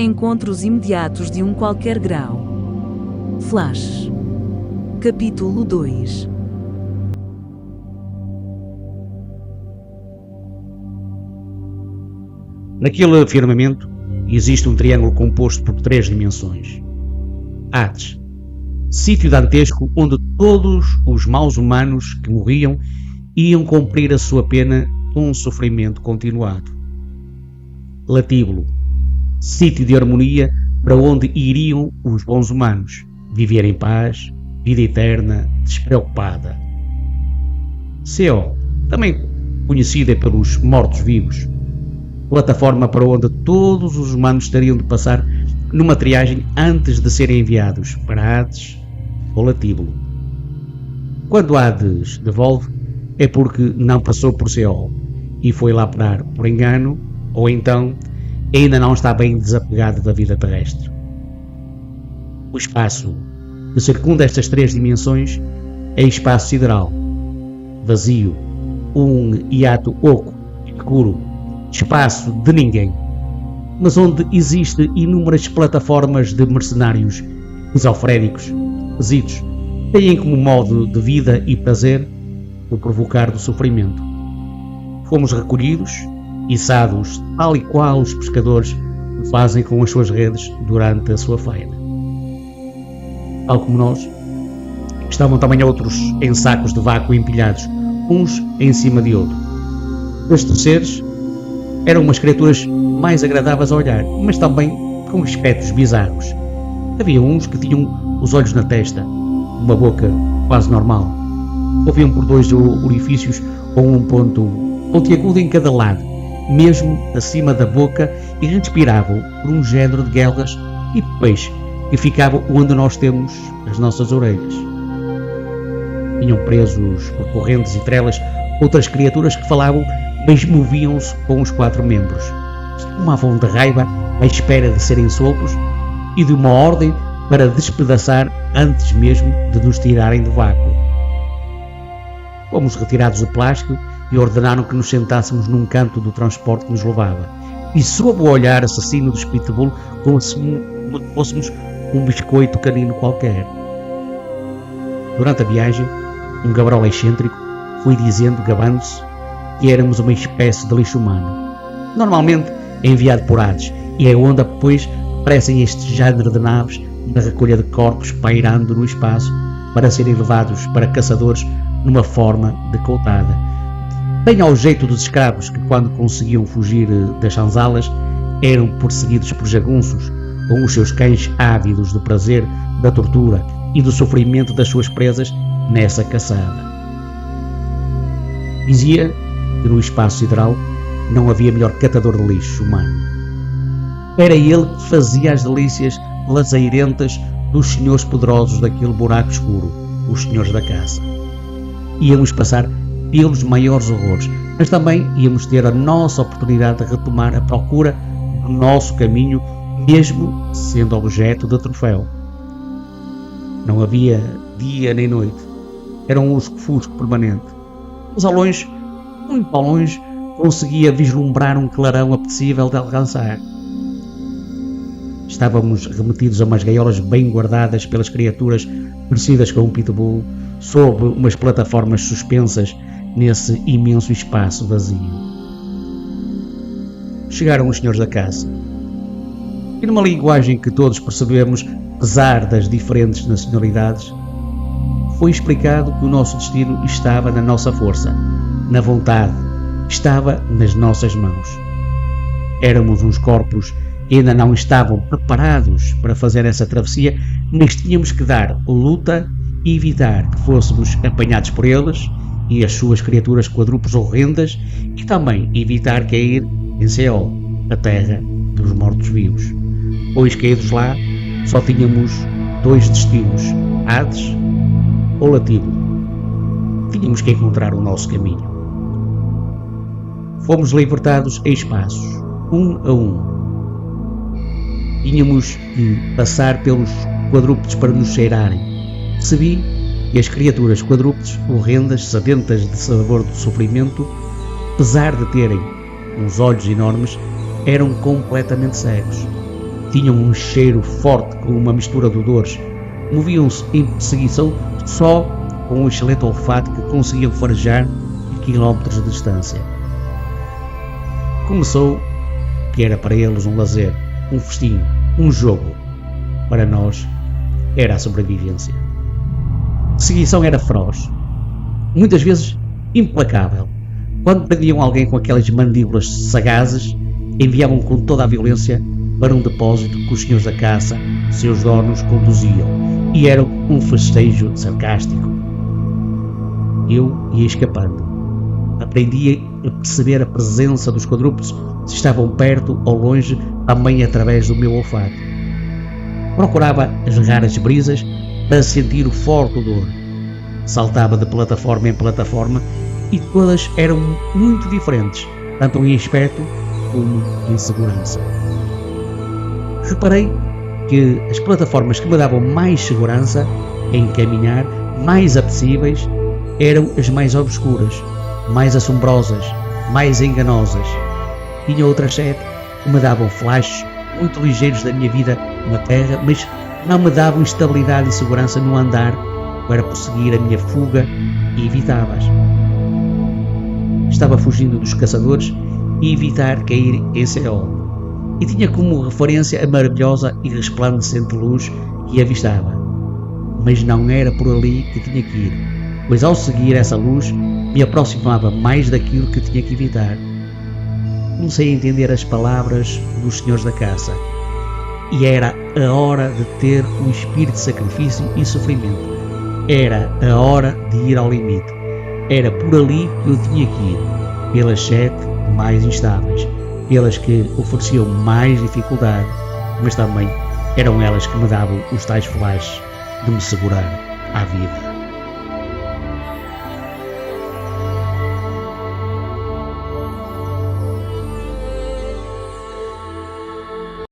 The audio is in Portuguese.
Encontros imediatos de um qualquer grau. Flash. Capítulo 2. Naquele firmamento existe um triângulo composto por 3 dimensões. Hades, sítio dantesco onde todos os maus humanos que morriam iam cumprir a sua pena com um sofrimento continuado. Latíbulo, sítio de harmonia para onde iriam os bons humanos, viver em paz, vida eterna, despreocupada. Seol, também conhecida pelos mortos-vivos, plataforma para onde todos os humanos teriam de passar numa triagem antes de serem enviados para Hades ou Latíbulo. Quando Hades devolve, é porque não passou por Seol e foi lá parar por engano, ou então ainda não está bem desapegado da vida terrestre. O espaço que circunda estas 3 dimensões é espaço sideral, vazio, um hiato oco, escuro, espaço de ninguém, mas onde existem inúmeras plataformas de mercenários esquizofrénicos, quesitos, têm como modo de vida e prazer o provocar do sofrimento. Fomos recolhidos, içados, tal e qual os pescadores o fazem com as suas redes durante a sua faina. Tal como nós, estavam também outros em sacos de vácuo empilhados, uns em cima de outro. Estes seres eram umas criaturas mais agradáveis a olhar, mas também com aspectos bizarros. Havia uns que tinham os olhos na testa, uma boca quase normal. Ouviam por 2 orifícios com um ponto pontiagudo em cada lado, mesmo acima da boca, e respiravam por um género de guelras e peixe que ficavam onde nós temos as nossas orelhas. Tinham presos por correntes e trelas outras criaturas que falavam, mas moviam-se com os 4 membros. Tomavam de raiva à espera de serem soltos e de uma ordem para despedaçar antes mesmo de nos tirarem do vácuo. Fomos retirados do plástico e ordenaram que nos sentássemos num canto do transporte que nos levava, e sob o olhar assassino do Pitbull como se fôssemos um biscoito canino qualquer. Durante a viagem, um gabrol excêntrico foi dizendo, gabando-se, que éramos uma espécie de lixo humano, normalmente enviado por Hades, e é onde depois aparecem este género de naves na recolha de corpos pairando no espaço para serem levados para caçadores numa forma decoutada, bem ao jeito dos escravos que, quando conseguiam fugir das sanzalas, eram perseguidos por jagunços com os seus cães ávidos do prazer, da tortura e do sofrimento das suas presas nessa caçada. Dizia que no espaço sideral não havia melhor catador de lixo humano. Era ele que fazia as delícias lazeirentas dos senhores poderosos daquele buraco escuro, os senhores da caça. Íamos passar pelos maiores horrores, mas também íamos ter a nossa oportunidade de retomar a procura do nosso caminho, mesmo sendo objeto de troféu. Não havia dia nem noite, era um lusco-fusco permanente, mas ao longe, muito ao longe, conseguia vislumbrar um clarão apetecível de alcançar. Estávamos remetidos a umas gaiolas bem guardadas pelas criaturas parecidas com um pitbull, sob umas plataformas suspensas nesse imenso espaço vazio. Chegaram os senhores da caça, e numa linguagem que todos percebemos, apesar das diferentes nacionalidades, foi explicado que o nosso destino estava na nossa força, na vontade, estava nas nossas mãos. Éramos uns corpos que ainda não estavam preparados para fazer essa travessia, mas tínhamos que dar luta e evitar que fôssemos apanhados por eles e as suas criaturas quadrúpedes horrendas, e também evitar cair em Seol, a terra dos mortos-vivos, pois caídos lá só tínhamos 2 destinos, Hades ou Latíbulo. Tínhamos que encontrar o nosso caminho. Fomos libertados em espaços, um a um. Tínhamos que passar pelos quadrúpedes para nos cheirarem. Percebi que as criaturas quadrúpedes, horrendas, sedentas de sabor do sofrimento, apesar de terem uns olhos enormes, eram completamente cegos. tinham um cheiro forte com uma mistura de odores. Moviam-se em perseguição só com um excelente olfato que conseguiam farejar a quilómetros de distância. Começou que era para eles um lazer, um festim, um jogo. Para nós, era a sobrevivência. A perseguição era feroz, muitas vezes implacável. Quando prendiam alguém com aquelas mandíbulas sagazes, enviavam com toda a violência para um depósito que os senhores da caça, seus donos, conduziam, e era um festejo sarcástico. Eu ia escapando. Aprendi a perceber a presença dos quadrúpedes, se estavam perto ou longe, também através do meu olfato. Procurava as raras brisas para sentir o forte odor. Saltava de plataforma em plataforma e todas eram muito diferentes, tanto em aspecto como em segurança. Reparei que as plataformas que me davam mais segurança em caminhar, mais apetecíveis, eram as mais obscuras, mais assombrosas, mais enganosas. Tinha outras 7 que me davam flashes muito ligeiros da minha vida na terra, mas não me davam estabilidade e segurança no andar para prosseguir a minha fuga e evitava-as. Estava fugindo dos caçadores e evitar cair em Seol, e tinha como referência a maravilhosa e resplandecente luz que avistava. Mas não era por ali que tinha que ir, pois ao seguir essa luz me aproximava mais daquilo que tinha que evitar. Comecei a entender as palavras dos senhores da caça, e era a hora de ter um espírito de sacrifício e sofrimento. Era a hora de ir ao limite. Era por ali que eu tinha que ir, pelas 7 mais instáveis, pelas que ofereciam mais dificuldade, mas também eram elas que me davam os tais flashes de me segurar à vida.